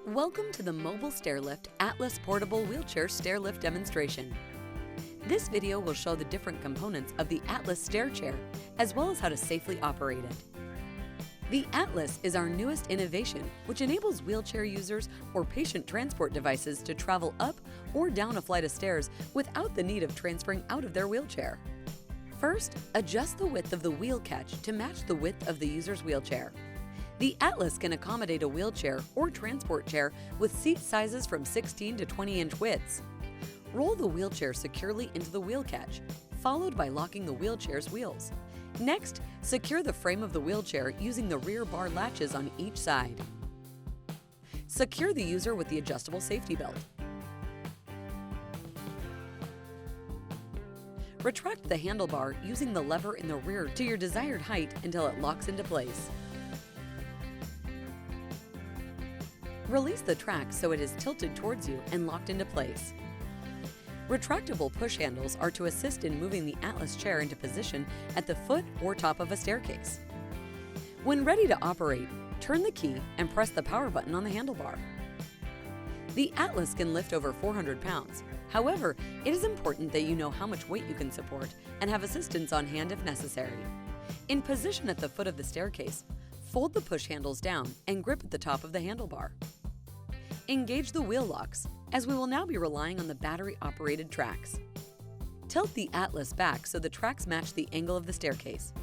Welcome to the Mobile Stairlift Atlas Portable Wheelchair Stairlift demonstration. This video will show the different components of the Atlas stair chair, as well as how to safely operate it. The Atlas is our newest innovation, which enables wheelchair users or patient transport devices to travel up or down a flight of stairs without the need of transferring out of their wheelchair. First, adjust the width of the wheel catch to match the width of the user's wheelchair. The Atlas can accommodate a wheelchair or transport chair with seat sizes from 16 to 20-inch widths. Roll the wheelchair securely into the wheel catch, followed by locking the wheelchair's wheels. Next, secure the frame of the wheelchair using the rear bar latches on each side. Secure the user with the adjustable safety belt. Retract the handlebar using the lever in the rear to your desired height until it locks into place. Release the track so it is tilted towards you and locked into place. Retractable push handles are to assist in moving the Atlas chair into position at the foot or top of a staircase. When ready to operate, turn the key and press the power button on the handlebar. The Atlas can lift over 400 pounds. However, it is important that you know how much weight you can support and have assistance on hand if necessary. In position at the foot of the staircase, fold the push handles down and grip at the top of the handlebar. Engage the wheel locks, as we will now be relying on the battery-operated tracks. Tilt the Atlas back so the tracks match the angle of the staircase.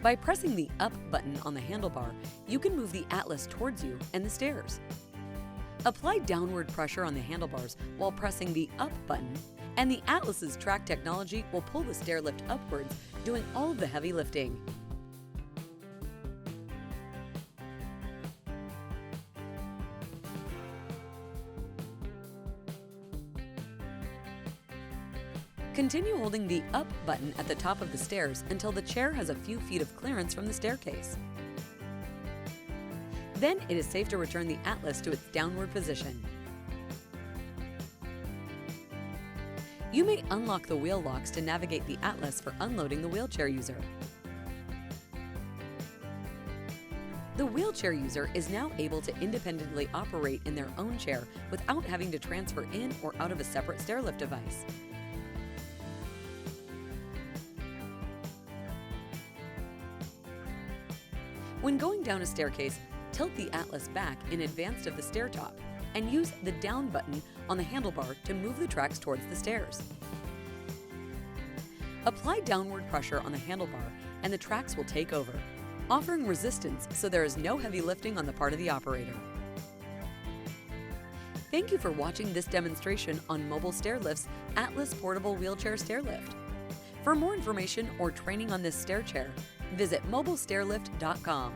By pressing the up button on the handlebar, you can move the Atlas towards you and the stairs. Apply downward pressure on the handlebars while pressing the up button, and the Atlas's track technology will pull the stairlift upwards, doing all of the heavy lifting. Continue holding the up button at the top of the stairs until the chair has a few feet of clearance from the staircase. Then it is safe to return the Atlas to its downward position. You may unlock the wheel locks to navigate the Atlas for unloading the wheelchair user. The wheelchair user is now able to independently operate in their own chair without having to transfer in or out of a separate stairlift device. When going down a staircase, tilt the Atlas back in advance of the stair top and use the down button on the handlebar to move the tracks towards the stairs. Apply downward pressure on the handlebar and the tracks will take over, offering resistance so there is no heavy lifting on the part of the operator. Thank you for watching this demonstration on Mobile Stairlift's Atlas Portable Wheelchair Stairlift. For more information or training on this stair chair, visit mobilestairlift.com.